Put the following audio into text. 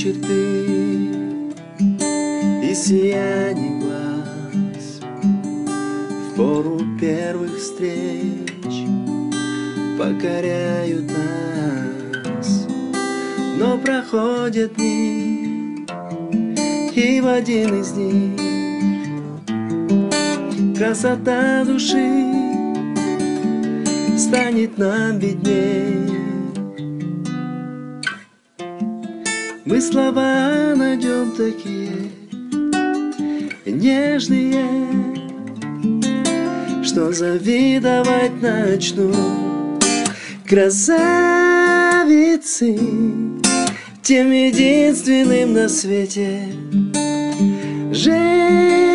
черты и сияние глаз в пору первых встреч покоряют нас. Но проходят дни, и в один из них красота души станет нам видней. Мы слова найдем такие нежные, что завидовать начну. Красавицы, тем единственным на свете женщины.